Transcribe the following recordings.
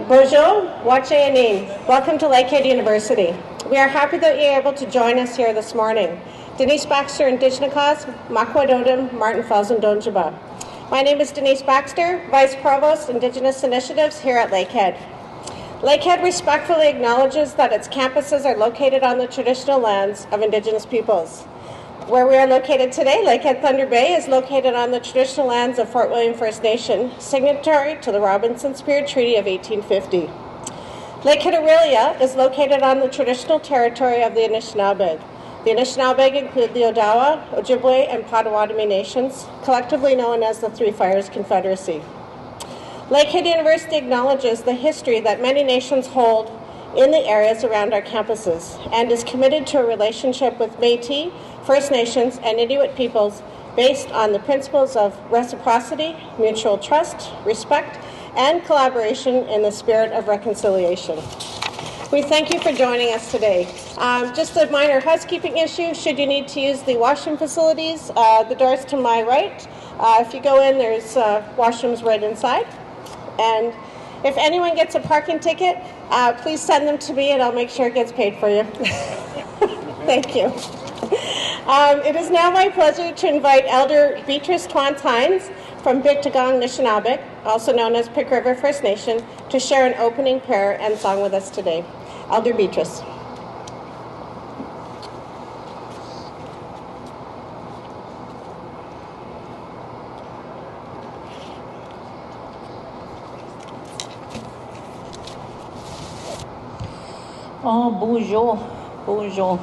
Bonjour, Wacheyanin. Welcome to Lakehead University. We are happy that you're able to join us here this morning. Denise Baxter, Indigenous Cause, Makwadodam, Martin Felsen Donjaba. My name is Denise Baxter, Vice Provost, Indigenous Initiatives here at Lakehead. Lakehead respectfully acknowledges that its campuses are located on the traditional lands of Indigenous peoples. Where we are located today, Lakehead Thunder Bay, is located on the traditional lands of Fort William First Nation, signatory to the Robinson Spirit Treaty of 1850. Lakehead Aurelia is located on the traditional territory of the Anishinaabe. The Anishinaabe include the Odawa, Ojibwe, and Potawatomi nations, collectively known as the Three Fires Confederacy. Lakehead University acknowledges the history that many nations hold in the areas around our campuses and is committed to a relationship with Métis, First Nations, and Inuit peoples based on the principles of reciprocity, mutual trust, respect, and collaboration in the spirit of reconciliation. We thank you for joining us today. Just a minor housekeeping issue, should you need to use the washroom facilities, the doors to my right. If you go in, there's washrooms right inside. And if anyone gets a parking ticket, please send them to me and I'll make sure it gets paid for you. Thank you. It is now my pleasure to invite Elder Beatrice Twantines from Bigtagong Nishinabek, also known as Pick River First Nation, to share an opening prayer and song with us today. Elder Beatrice. Oh, bonjour.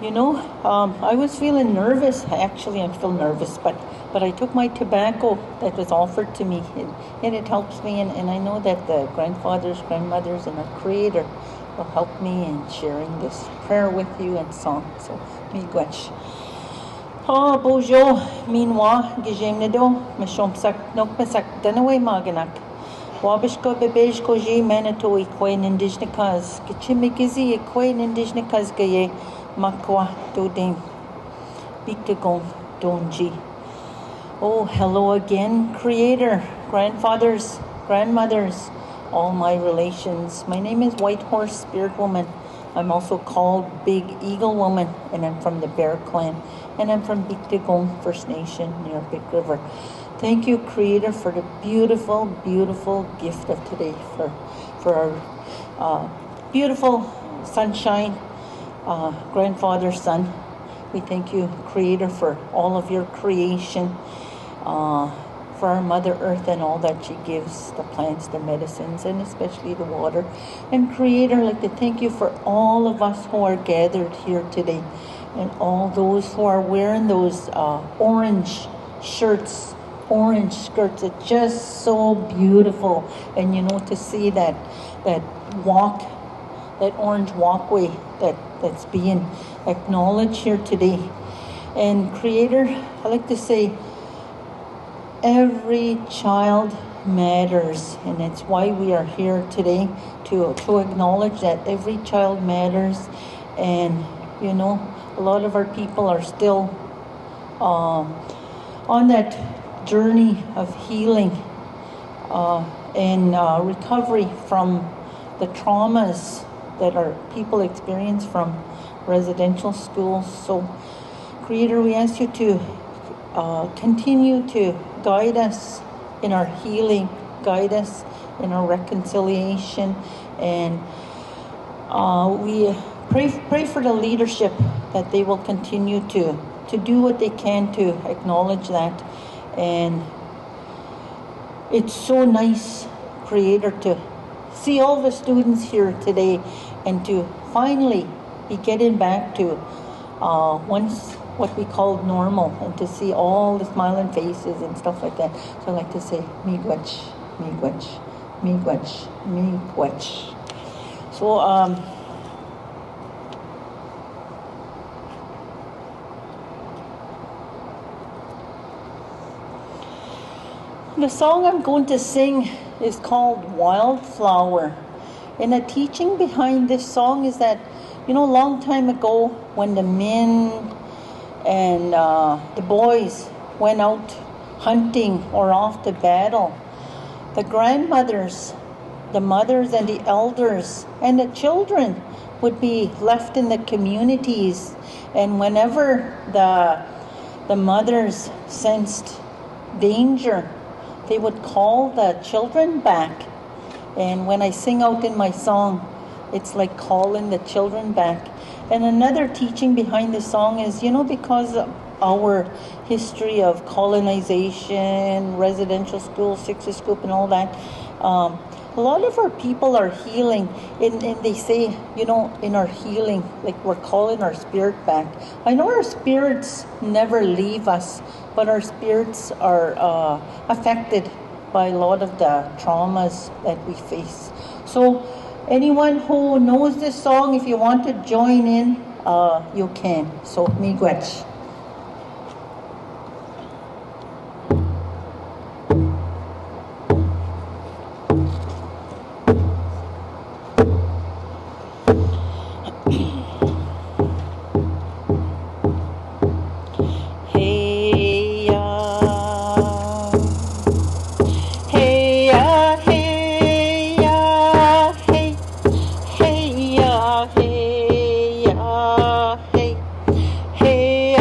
You know, I was feeling nervous. Actually, I'm still nervous, but I took my tobacco that was offered to me, and it helps me. And I know that the grandfathers, grandmothers, and our Creator will help me in sharing this prayer with you and song. So, miigwech. Oh, bonjour. Minwa, gijemnedo, mishomsak, nokmesak, danaway maganak. Wabishko bebejko ji manato ikwain Indigenous Cause. Kichimigizi ikwain Indigenous Cause gaye. Makwa Doding Biktagon Donji. Oh, hello again, Creator, grandfathers, grandmothers, all my relations. My name is White Horse Spirit Woman. I'm also called Big Eagle Woman, and I'm from the Bear Clan, and I'm from Biktagon First Nation near Big River. Thank you, Creator, for the beautiful, beautiful gift of today, for our beautiful sunshine. Grandfather, Son, we thank you, Creator, for all of your creation, for our Mother Earth and all that she gives, the plants, the medicines, and especially the water. And Creator, I'd like to thank you for all of us who are gathered here today, and all those who are wearing those orange shirts, orange skirts. It's just so beautiful. And you know, to see that orange walkway that's being acknowledged here today. And Creator, I like to say, every child matters, and that's why we are here today, to acknowledge that every child matters. And you know, a lot of our people are still on that journey of healing and recovery from the traumas that our people experience from residential schools. So, Creator, we ask you to continue to guide us in our healing, guide us in our reconciliation, and we pray for the leadership, that they will continue to do what they can to acknowledge that. And it's so nice, Creator, to see all the students here today, and to finally be getting back to once what we called normal, and to see all the smiling faces and stuff like that. So I like to say, miigwech, miigwech, miigwech, miigwech. So the song I'm going to sing is called Wildflower. And the teaching behind this song is that, you know, a long time ago, when the men and the boys went out hunting or off to battle, the grandmothers the mothers and the elders and the children would be left in the communities. And whenever the mothers sensed danger, they would call the children back. And when I sing out in my song, it's like calling the children back. And another teaching behind the song is, because of our history of colonization, residential schools, sixth scoop and all that, a lot of our people are healing. And they say, in our healing, like we're calling our spirit back. I know our spirits never leave us, but our spirits are affected by a lot of the traumas that we face. So anyone who knows this song, if you want to join in, you can. So, miigwech. Hey,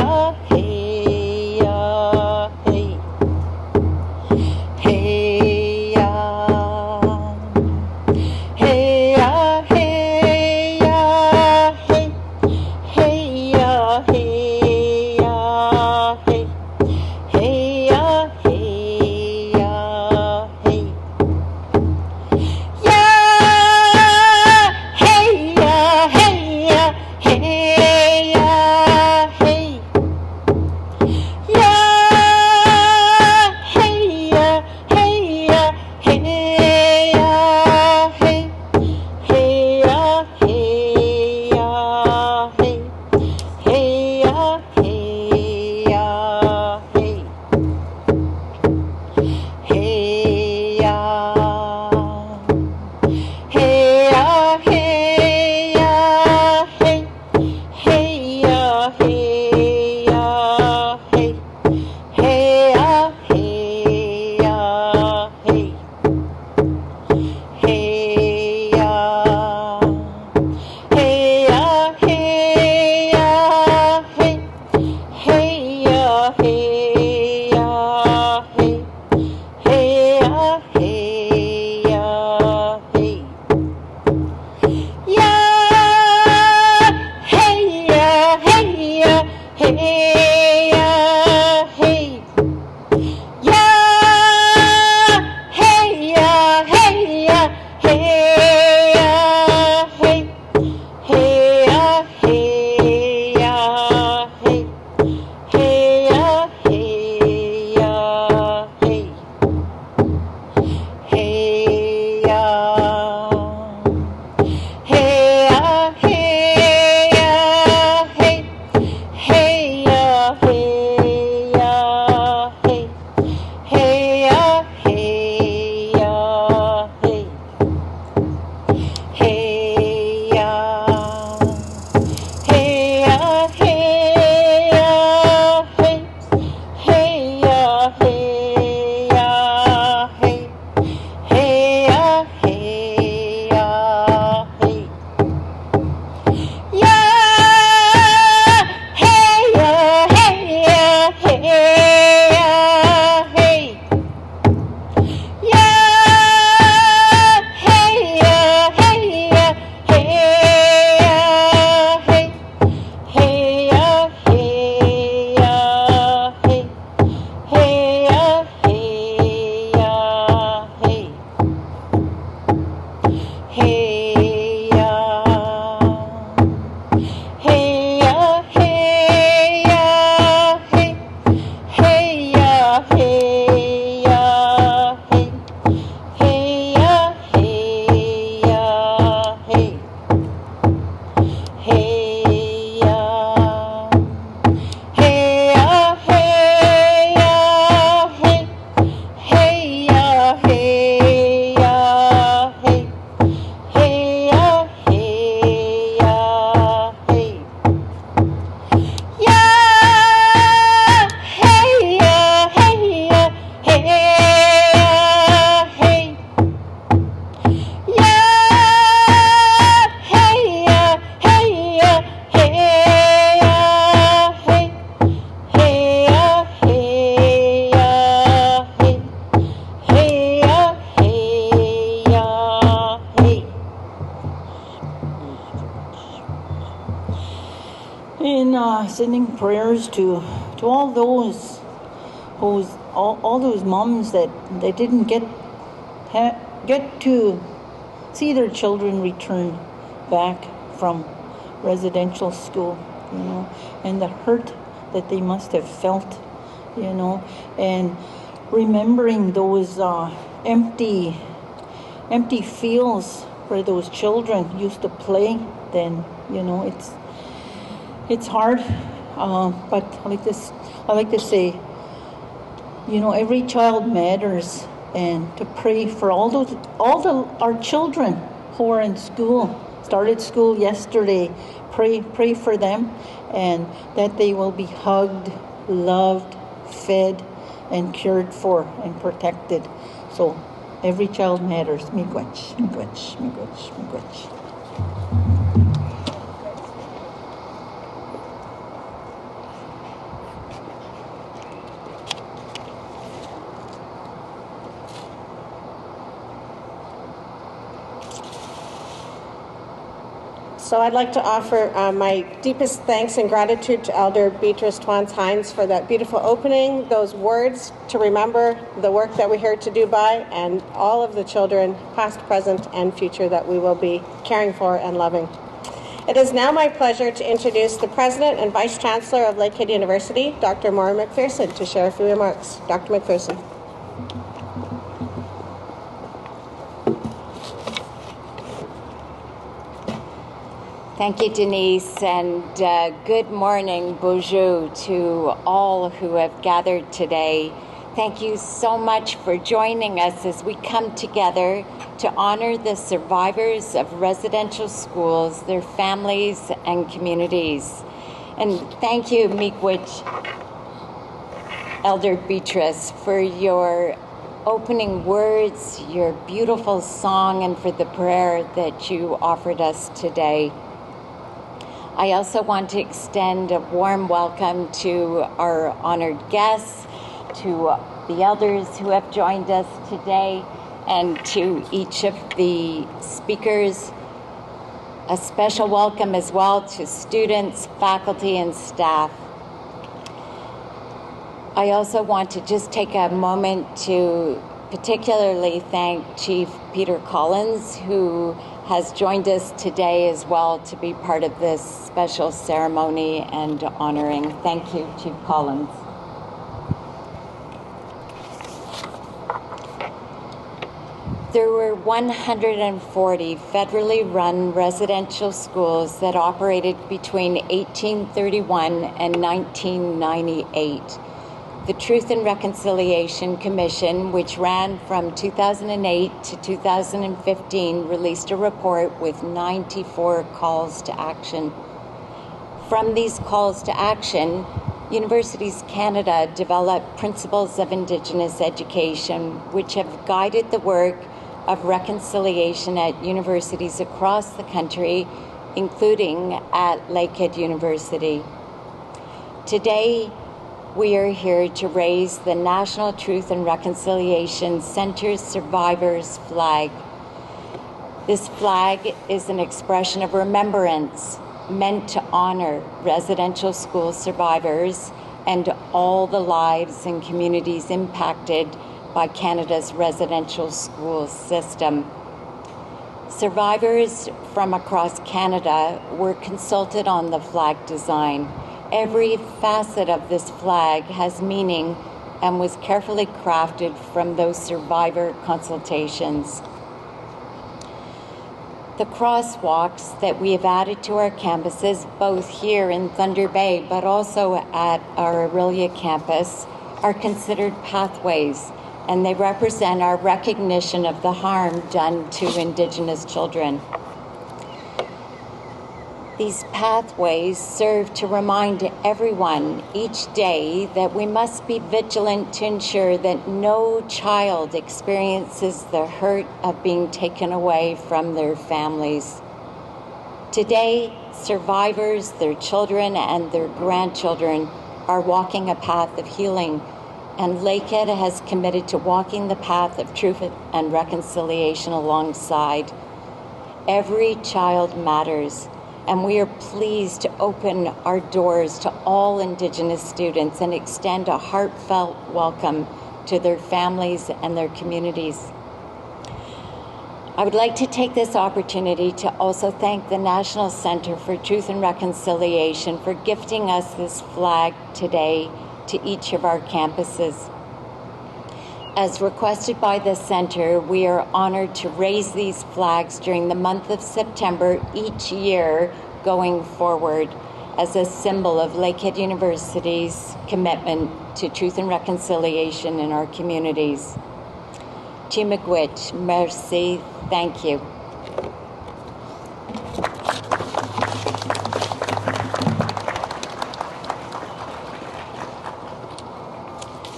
sending prayers to all those all those moms that they didn't get to see their children return back from residential school, and the hurt that they must have felt, and remembering those empty fields where those children used to play. Then it's hard, but I like to say, every child matters, and to pray for our children who are in school, started school yesterday. Pray for them, and that they will be hugged, loved, fed, and cared for and protected. So every child matters. Miigwech, miigwech, miigwech, miigwech. So I'd like to offer my deepest thanks and gratitude to Elder Beatrice Twans-Hines for that beautiful opening, those words to remember the work that we're here to do by, and all of the children, past, present, and future, that we will be caring for and loving. It is now my pleasure to introduce the President and Vice Chancellor of Lakehead University, Dr. Maura McPherson, to share a few remarks. Dr. McPherson. Thank you, Denise, and good morning, bonjour, to all who have gathered today. Thank you so much for joining us as we come together to honor the survivors of residential schools, their families, and communities. And thank you, Miigwech, Elder Beatrice, for your opening words, your beautiful song, and for the prayer that you offered us today. I also want to extend a warm welcome to our honored guests, to the elders who have joined us today, and to each of the speakers. A special welcome as well to students, faculty, and staff. I also want to just take a moment to particularly thank Chief Peter Collins, who has joined us today as well to be part of this special ceremony and honoring. Thank you, Chief Collins. There were 140 federally run residential schools that operated between 1831 and 1998. The Truth and Reconciliation Commission, which ran from 2008 to 2015, released a report with 94 calls to action. From these calls to action, Universities Canada developed principles of Indigenous education, which have guided the work of reconciliation at universities across the country, including at Lakehead University. Today, we are here to raise the National Truth and Reconciliation Center's Survivors flag. This flag is an expression of remembrance meant to honor residential school survivors and all the lives and communities impacted by Canada's residential school system. Survivors from across Canada were consulted on the flag design. Every facet of this flag has meaning and was carefully crafted from those survivor consultations. The crosswalks that we have added to our campuses, both here in Thunder Bay but also at our Aurelia campus, are considered pathways, and they represent our recognition of the harm done to Indigenous children. These pathways serve to remind everyone each day that we must be vigilant to ensure that no child experiences the hurt of being taken away from their families. Today, survivors, their children, and their grandchildren are walking a path of healing, and Lakehead has committed to walking the path of truth and reconciliation alongside. Every child matters, and we are pleased to open our doors to all Indigenous students and extend a heartfelt welcome to their families and their communities. I would like to take this opportunity to also thank the National Centre for Truth and Reconciliation for gifting us this flag today to each of our campuses. As requested by the Centre, we are honoured to raise these flags during the month of September each year going forward as a symbol of Lakehead University's commitment to truth and reconciliation in our communities. To Mcguire, merci, thank you.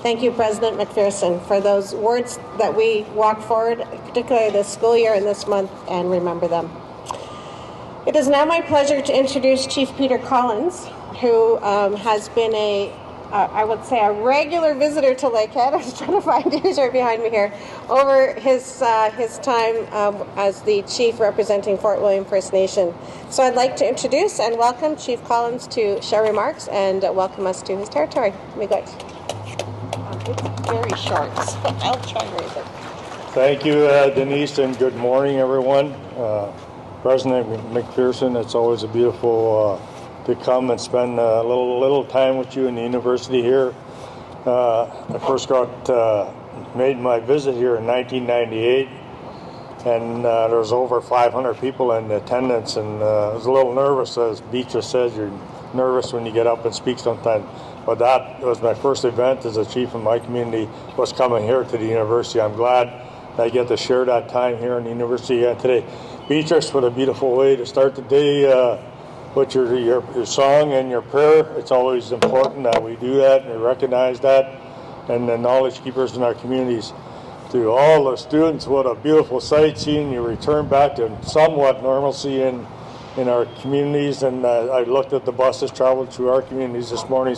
Thank you, President McPherson, for those words that we walk forward, particularly this school year and this month, and remember them. It is now my pleasure to introduce Chief Peter Collins, who has been I would say a regular visitor to Lakehead. I was trying to find who's right behind me here, over his time as the Chief representing Fort William First Nation. So I'd like to introduce and welcome Chief Collins to share remarks and welcome us to his territory. Mcguire. It's very short, so I'll try and read it. Thank you, Denise, and good morning, everyone. President McPherson, it's always a beautiful to come and spend a little time with you in the university here. I first made my visit here in 1998, and there was over 500 people in attendance, and I was a little nervous. As Beatrice says, you're nervous when you get up and speak sometimes. But that was my first event as a chief of my community, was coming here to the university. I'm glad that I get to share that time here in the university today. Beatrice, what a beautiful way to start the day with your song and your prayer. It's always important that we do that and we recognize that. And the knowledge keepers in our communities. To all the students, what a beautiful sight seeing you return back to somewhat normalcy in our communities. And I looked at the buses traveled through our communities this morning,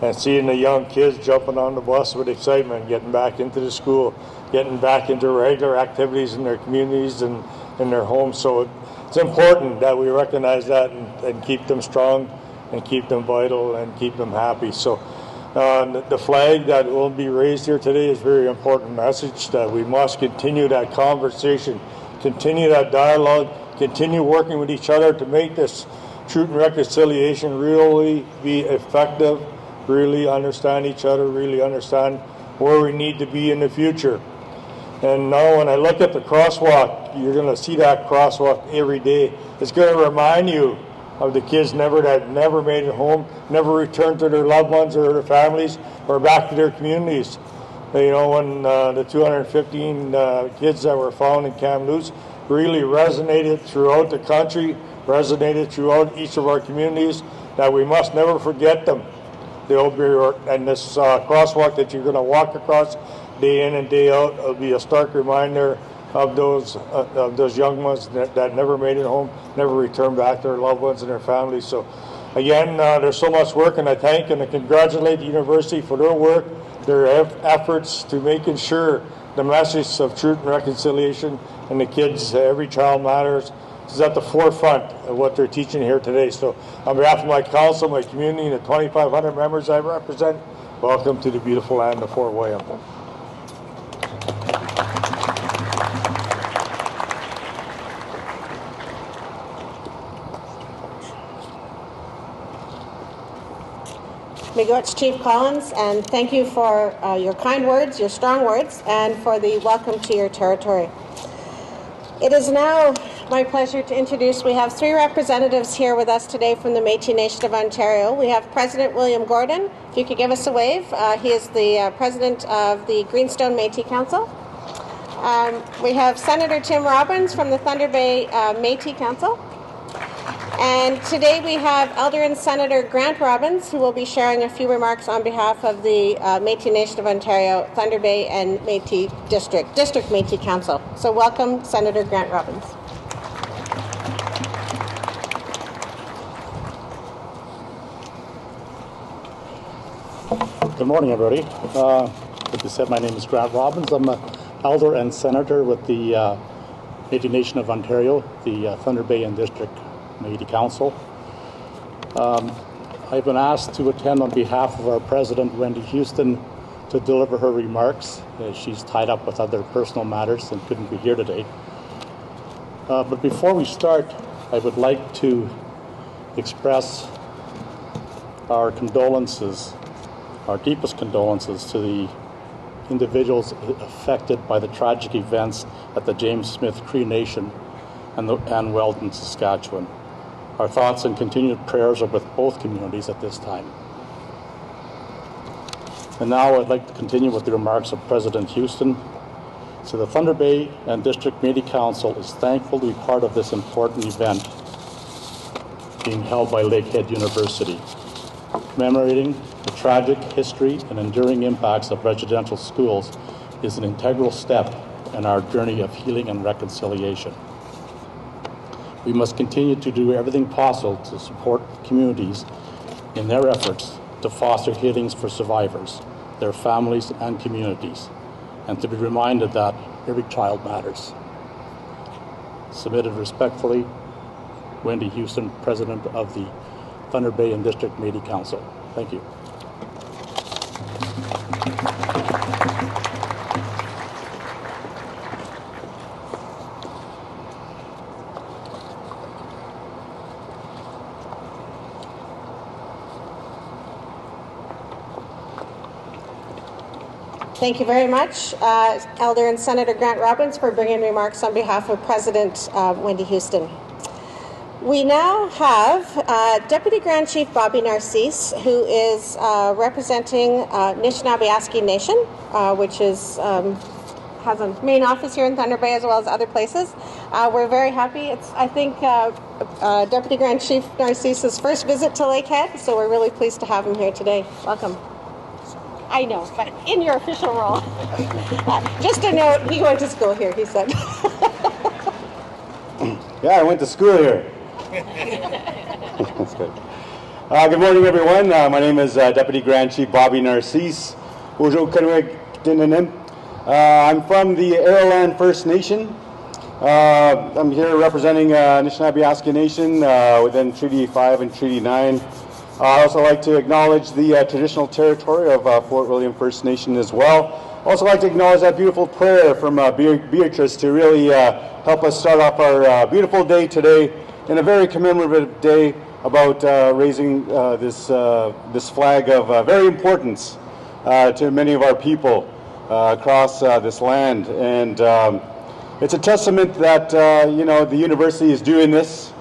and seeing the young kids jumping on the bus with excitement, getting back into the school, getting back into regular activities in their communities and in their homes. So it's important that we recognize that and keep them strong and keep them vital and keep them happy. So the flag that will be raised here today is a very important message that we must continue that conversation, continue that dialogue, continue working with each other to make this truth and reconciliation really be effective, really understand each other, really understand where we need to be in the future. And now when I look at the crosswalk, you're going to see that crosswalk every day. It's going to remind you of the kids that never made it home, never returned to their loved ones or their families or back to their communities. You know, when the 215 kids that were found in Kamloops really resonated throughout the country, resonated throughout each of our communities, that we must never forget them. They'll be, and this crosswalk that you're going to walk across day in and day out will be a stark reminder of those young ones that never made it home, never returned back to their loved ones and their families. So again, there's so much work, and I thank and I congratulate the university for their work, their efforts to making sure the message of truth and reconciliation and the kids, every child matters, is at the forefront of what they're teaching here today. So on behalf of my council, my community, and the 2,500 members I represent, welcome to the beautiful land of Fort William. Miigwech Chief Collins, and thank you for your kind words, your strong words, and for the welcome to your territory. It is now my pleasure to introduce, we have three representatives here with us today from the Métis Nation of Ontario. We have President William Gordon, if you could give us a wave. He is the president of the Greenstone Métis Council. We have Senator Tim Robbins from the Thunder Bay Métis Council. And today we have Alder and Senator Grant Robbins, who will be sharing a few remarks on behalf of the Métis Nation of Ontario, Thunder Bay and Métis District Métis Council. So welcome, Senator Grant Robbins. Good morning, everybody. Like you said, my name is Grant Robbins. I'm an Elder and Senator with the Métis Nation of Ontario, the Thunder Bay and District Media Council. I've been asked to attend on behalf of our President, Wendy Houston, to deliver her remarks. She's tied up with other personal matters and couldn't be here today. But before we start, I would like to express our condolences, our deepest condolences to the individuals affected by the tragic events at the James Smith Cree Nation and Weldon, Saskatchewan. Our thoughts and continued prayers are with both communities at this time. And now I'd like to continue with the remarks of President Houston. So the Thunder Bay and District Media Council is thankful to be part of this important event being held by Lakehead University, commemorating the tragic history and enduring impacts of residential schools is an integral step in our journey of healing and reconciliation. We must continue to do everything possible to support communities in their efforts to foster healings for survivors, their families and communities, and to be reminded that every child matters. Submitted respectfully, Wendy Houston, President of the Thunder Bay and District Media Council. Thank you. Thank you very much, Elder and Senator Grant Robbins, for bringing remarks on behalf of President Wendy Houston. We now have Deputy Grand Chief Bobby Narcisse, who is representing Anishinaabe Nation, which is has a main office here in Thunder Bay as well as other places. We're very happy. It's, I think, Deputy Grand Chief Narcisse's first visit to Lakehead, so we're really pleased to have him here today. Welcome. I know, but in your official role. Just a note, he went to school here, he said. Yeah, I went to school here. That's good. Good morning, everyone. My name is Deputy Grand Chief Bobby Narcisse. I'm from the Araland First Nation. I'm here representing Anishinaabe Nation within Treaty 5 and Treaty 9. I also like to acknowledge the traditional territory of Fort William First Nation as well. Also like to acknowledge that beautiful prayer from Beatrice to really help us start off our beautiful day today in a very commemorative day about raising this flag of very importance to many of our people across this land. And it's a testament that the university is doing this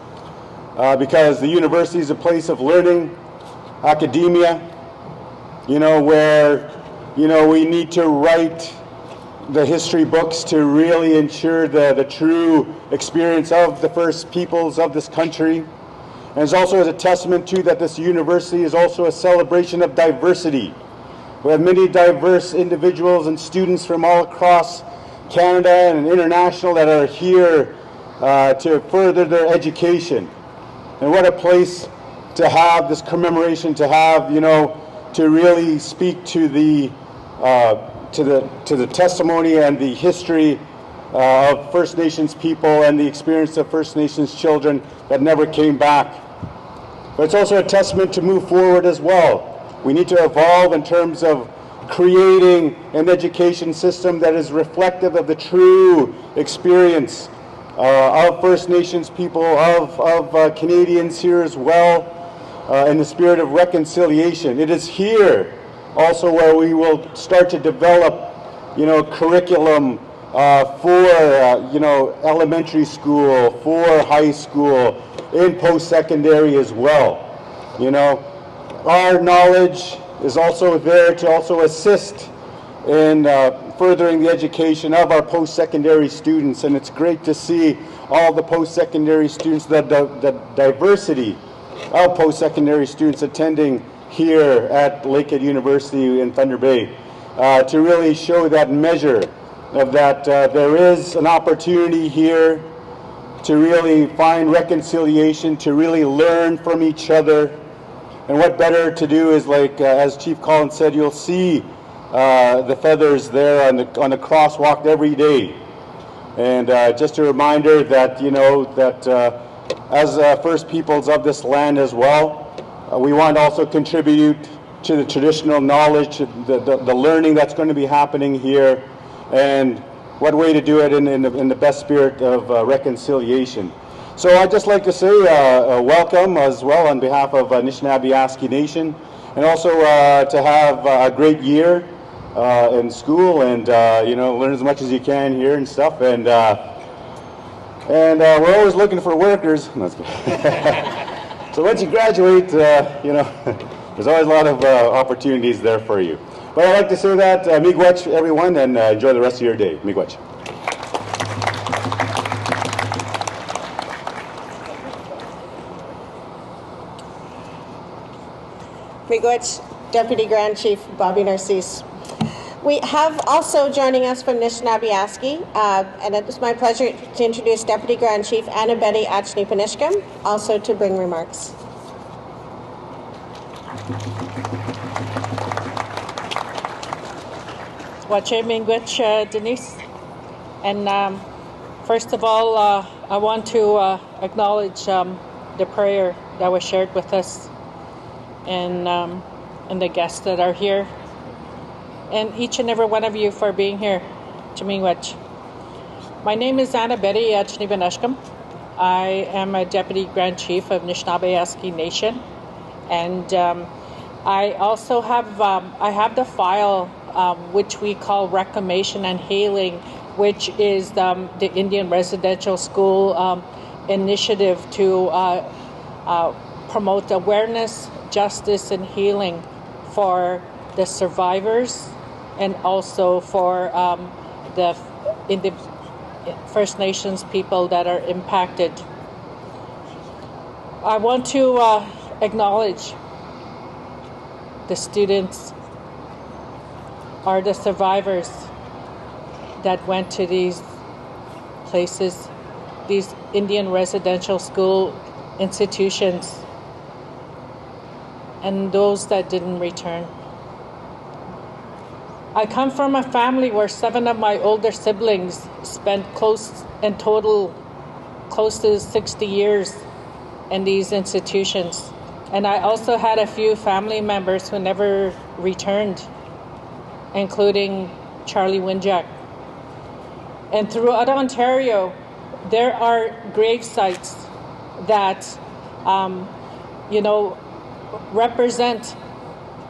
because the university is a place of learning, academia, where we need to write the history books to really ensure the true experience of the first peoples of this country. And it's also a testament to that this university is also a celebration of diversity. We have many diverse individuals and students from all across Canada and international that are here to further their education. And what a place to have this commemoration, to have, to really speak to the testimony and the history of First Nations people and the experience of First Nations children that never came back. But it's also a testament to move forward as well. We need to evolve in terms of creating an education system that is reflective of the true experience of First Nations people, of Canadians here as well, in the spirit of reconciliation. It is here also where we will start to develop, curriculum for, elementary school, for high school, in post-secondary as well. Our knowledge is also there to also assist in furthering the education of our post-secondary students, and it's great to see all the post-secondary students, the diversity of post-secondary students attending here at Lakehead University in Thunder Bay to really show that measure of that there is an opportunity here to really find reconciliation, to really learn from each other. And what better to do is, like as Chief Collins said, you'll see the feathers there on the crosswalk every day. And just a reminder that, as First Peoples of this land as well. We want to also contribute to the traditional knowledge, the learning that's going to be happening here, and what way to do it in the best spirit of reconciliation. So I'd just like to say welcome as well on behalf of Anishinaabe Nation, and also to have a great year in school, and learn as much as you can here and stuff. And we're always looking for workers. So once you graduate, there's always a lot of opportunities there for you. But I'd like to say that miigwech, everyone, and enjoy the rest of your day. Miigwech. Miigwech, Deputy Grand Chief Bobby Narcisse. We have also joining us from Anishinaabe, and it is my pleasure to introduce Deputy Grand Chief Anna Betty Achnipanishkam, also to bring remarks. Wache Miigwech, Denise. And first of all, I want to acknowledge the prayer that was shared with us and the guests that are here, and each and every one of you for being here. Miigwech. My name is Anna Betty Achnipanishkam. I am a Deputy Grand Chief of Anishinaabe Nation, and I also have I have the file which we call Reclamation and Healing, which is the Indian Residential School initiative to promote awareness, justice, and healing for the survivors, and also for the First Nations people that are impacted. I want to acknowledge the students or the survivors that went to these places, these Indian residential school institutions, and those that didn't return. I come from a family where 7 of my older siblings spent close to 60 years in these institutions. And I also had a few family members who never returned, including Charlie Winjack. And throughout Ontario, there are grave sites that, represent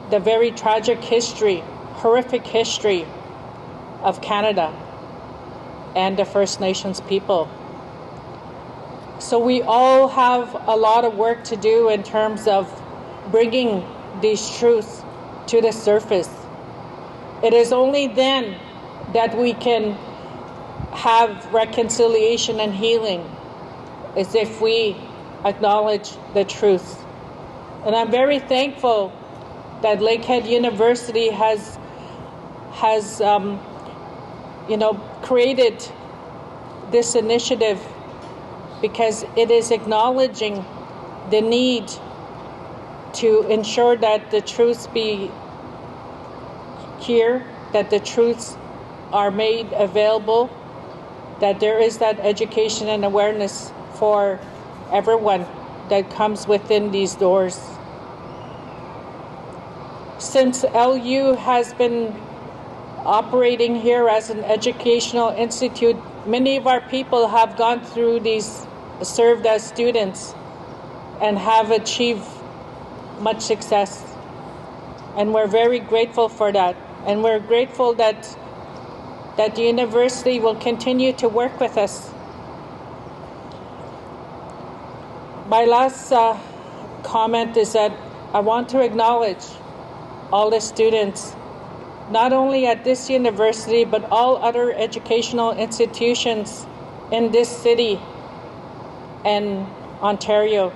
the very tragic history, horrific history of Canada and the First Nations people. So we all have a lot of work to do in terms of bringing these truths to the surface. It is only then that we can have reconciliation and healing, is if we acknowledge the truth. And I'm very thankful that Lakehead University has created this initiative, because it is acknowledging the need to ensure that the truths be here, that the truths are made available, that there is that education and awareness for everyone that comes within these doors. Since LU has been operating here as an educational institute, many of our people have gone through these, served as students, and have achieved much success. And we're very grateful for that. And we're grateful that the university will continue to work with us. My last comment is that I want to acknowledge all the students, not only at this university, but all other educational institutions in this city and Ontario.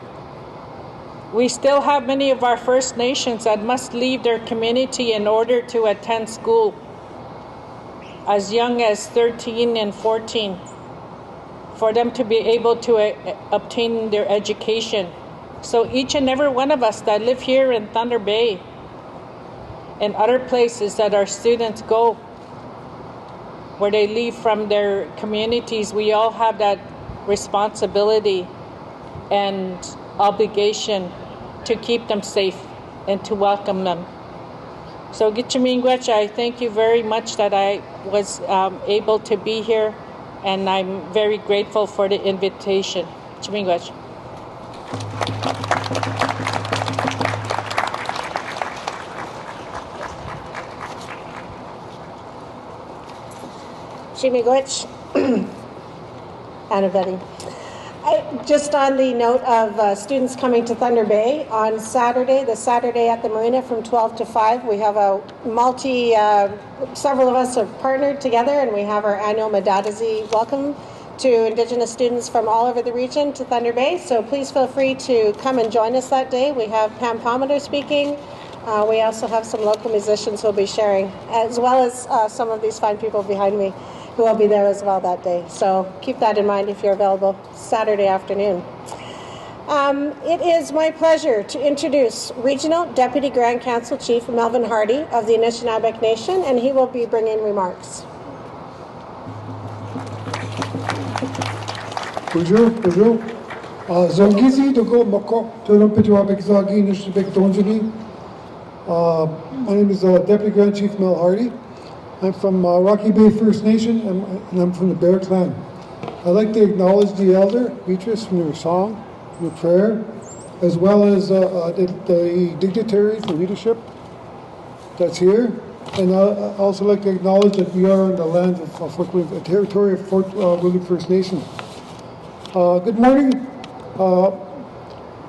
We still have many of our First Nations that must leave their community in order to attend school, as young as 13 and 14, for them to be able to obtain their education. So each and every one of us that live here in Thunder Bay and other places that our students go, where they leave from their communities, we all have that responsibility and obligation to keep them safe and to welcome them. So Gitchimingwech, I thank you very much that I was able to be here, and I'm very grateful for the invitation. Gitchimingwech. Chimigwich, Annabelle. Just on the note of students coming to Thunder Bay, on Saturday, the Saturday at the Marina from 12 to 5, we have a several of us have partnered together, and we have our annual Madadazi welcome to Indigenous students from all over the region to Thunder Bay. So please feel free to come and join us that day. We have Pam Pomander speaking. We also have some local musicians who will be sharing, as well as some of these fine people behind me who will be there as well that day. So keep that in mind if you're available Saturday afternoon. It is my pleasure to introduce Regional Deputy Grand Council Chief Melvin Hardy of the Anishinaabe Nation, and he will be bringing remarks. Bonjour. Zongizi Dogo Moko, Tolompituabek Zagi, Nishbek Donjini. My name is Deputy Grand Chief Mel Hardy. I'm from Rocky Bay First Nation, and I'm from the Bear Clan. I'd like to acknowledge the Elder, Beatrice, from your song, your prayer, as well as the dignitaries, the leadership that's here. And I'd also like to acknowledge that we are on the land of Fort William, the territory of Fort William First Nation. Good morning.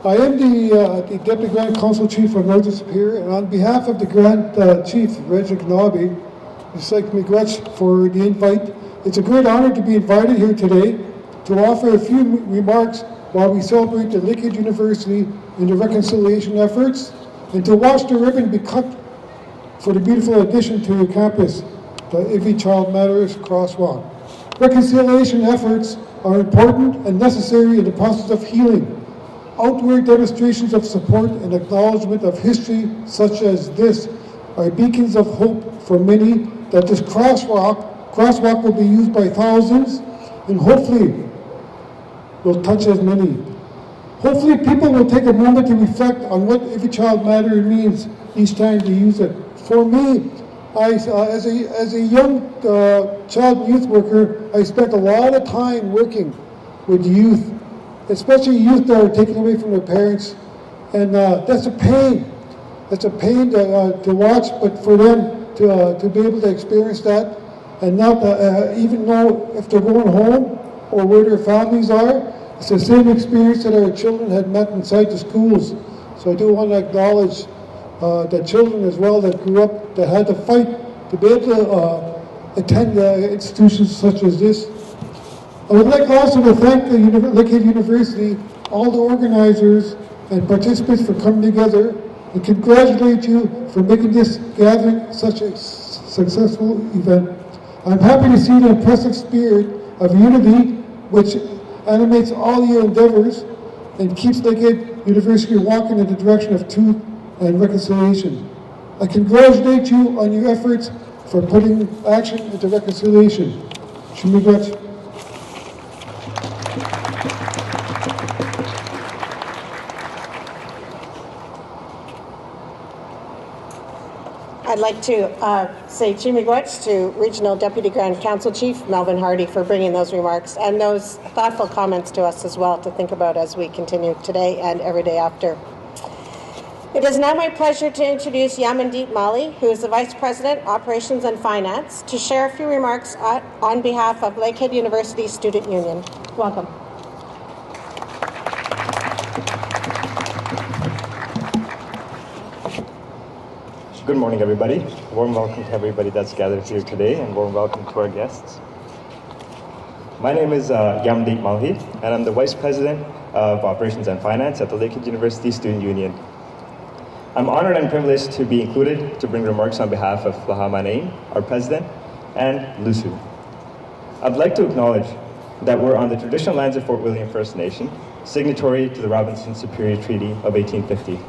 I am the Deputy Grand Council Chief of Northern Superior, and on behalf of the Grand Chief, Regent Knabe, just like Mcguire for the invite. It's a great honor to be invited here today to offer a few remarks while we celebrate the Lakehead University and the reconciliation efforts, and to watch the ribbon be cut for the beautiful addition to the campus, the Every Child Matters Crosswalk. Reconciliation efforts are important and necessary in the process of healing. Outward demonstrations of support and acknowledgement of history such as this are beacons of hope for many that this crosswalk will be used by thousands and hopefully will touch as many. Hopefully people will take a moment to reflect on what Every Child Matter means each time they use it. For me, as a young child and youth worker, I spent a lot of time working with youth, especially youth that are taken away from their parents, and that's a pain. It's a pain to watch, but for them to be able to experience that and not even know if they're going home or where their families are, it's the same experience that our children had met inside the schools. So I do want to acknowledge the children as well that grew up, that had to fight to be able to attend institutions such as this. I would like also to thank the Lakehead University, all the organizers and participants for coming together, and congratulate you for making this gathering such a successful event. I'm happy to see the impressive spirit of unity which animates all your endeavors and keeps Lakehead University walking in the direction of truth and reconciliation. I congratulate you on your efforts for putting action into reconciliation. Shumigrat. I'd like to say Chimigwech to Regional Deputy Grand Council Chief Melvin Hardy for bringing those remarks and those thoughtful comments to us as well to think about as we continue today and every day after. It is now my pleasure to introduce Yamandeep Mali, who is the Vice President, Operations and Finance, to share a few remarks on behalf of Lakehead University Student Union. Welcome. Good morning, everybody. Warm welcome to everybody that's gathered here today, and warm welcome to our guests. My name is Yamandeep Malhi, and I'm the Vice President of Operations and Finance at the Lakehead University Student Union. I'm honored and privileged to be included to bring remarks on behalf of Lahamanain, our President, and Lusu. I'd like to acknowledge that we're on the traditional lands of Fort William First Nation, signatory to the Robinson Superior Treaty of 1850.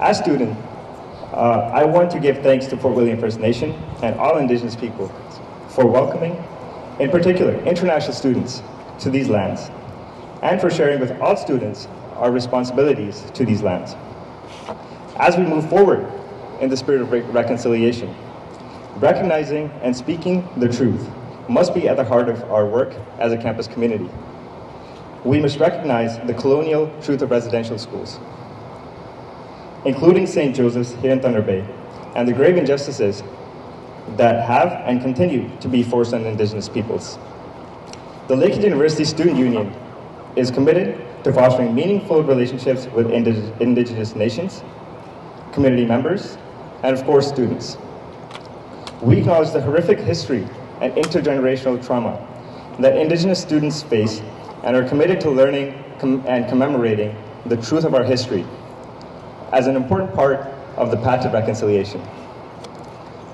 As student, I want to give thanks to Fort William First Nation and all Indigenous people for welcoming, in particular, international students to these lands. and for sharing with all students our responsibilities to these lands. As we move forward in the spirit of reconciliation, recognizing and speaking the truth must be at the heart of our work as a campus community. We must recognize the colonial truth of residential schools, including St. Joseph's here in Thunder Bay, and the grave injustices that have and continue to be forced on Indigenous peoples. The Lakehead University Student Union is committed to fostering meaningful relationships with Indigenous nations, community members, and of course, students. We acknowledge the horrific history and intergenerational trauma that Indigenous students face and are committed to learning and commemorating the truth of our history as an important part of the path to reconciliation.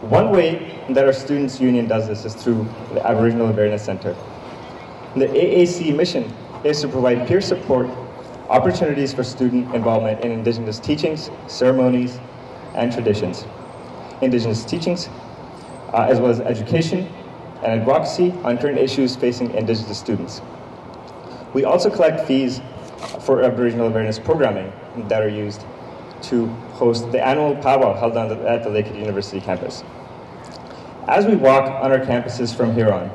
One way that our Students' Union does this is through the Aboriginal Awareness Center. The AAC mission is to provide peer support, opportunities for student involvement in Indigenous teachings, ceremonies, and traditions. Indigenous teachings, as well as education and advocacy on current issues facing Indigenous students. We also collect fees for Aboriginal awareness programming that are used to host the annual powwow held at the Lakehead University campus. As we walk on our campuses from here on,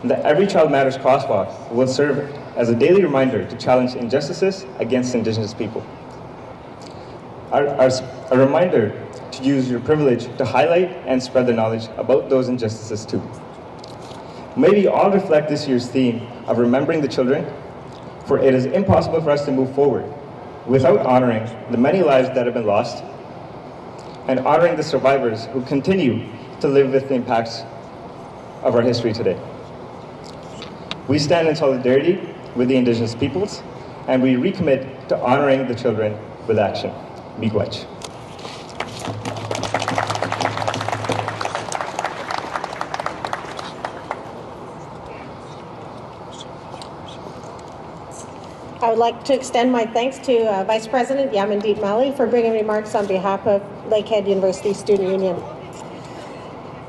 the Every Child Matters Crosswalk will serve as a daily reminder to challenge injustices against Indigenous people. A reminder to use your privilege to highlight and spread the knowledge about those injustices too. May we all reflect this year's theme of remembering the children, for it is impossible for us to move forward without honoring the many lives that have been lost and honoring the survivors who continue to live with the impacts of our history today. We stand in solidarity with the Indigenous peoples, and we recommit to honoring the children with action. Miigwech. I would like to extend my thanks to Vice President Yamandeep Mali for bringing remarks on behalf of Lakehead University Student Union.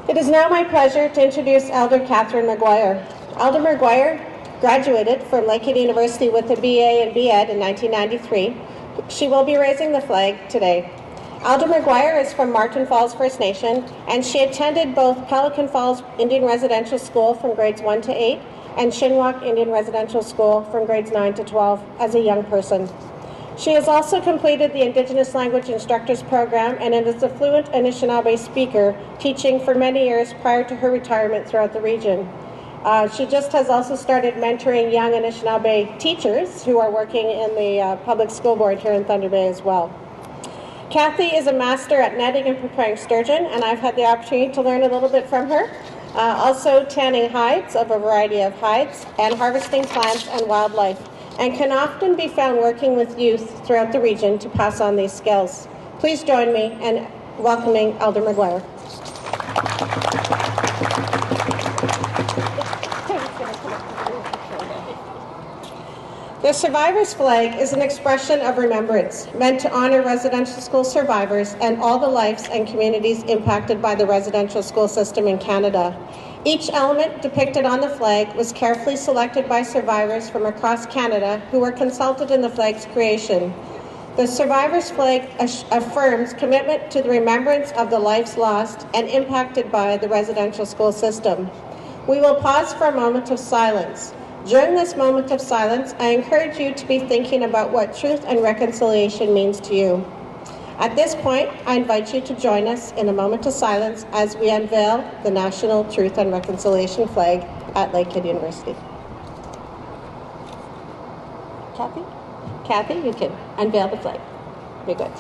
It is now my pleasure to introduce Elder Catherine Maguire. Elder Maguire graduated from Lakehead University with a BA and B.Ed in 1993. She will be raising the flag today. Elder Maguire is from Martin Falls First Nation, and she attended both Pelican Falls Indian Residential School from grades 1 to 8 and Shinwalk Indian Residential School from grades 9 to 12 as a young person. She has also completed the Indigenous Language Instructors Program and is a fluent Anishinaabe speaker, teaching for many years prior to her retirement throughout the region. She just has also started mentoring young Anishinaabe teachers who are working in the public school board here in Thunder Bay as well. Kathy is a master at netting and preparing sturgeon, and I've had the opportunity to learn a little bit from her. Also tanning hides of a variety of hides and harvesting plants and wildlife, and can often be found working with youth throughout the region to pass on these skills. Please join me in welcoming Elder Maguire. The Survivors Flag is an expression of remembrance meant to honor residential school survivors and all the lives and communities impacted by the residential school system in Canada. Each element depicted on the flag was carefully selected by survivors from across Canada who were consulted in the flag's creation. The Survivors Flag affirms commitment to the remembrance of the lives lost and impacted by the residential school system. We will pause for a moment of silence. During this moment of silence, I encourage you to be thinking about what truth and reconciliation means to you. At this point, I invite you to join us in a moment of silence as we unveil the National Truth and Reconciliation Flag at Lakehead University. Kathy, you can unveil the flag. Be good.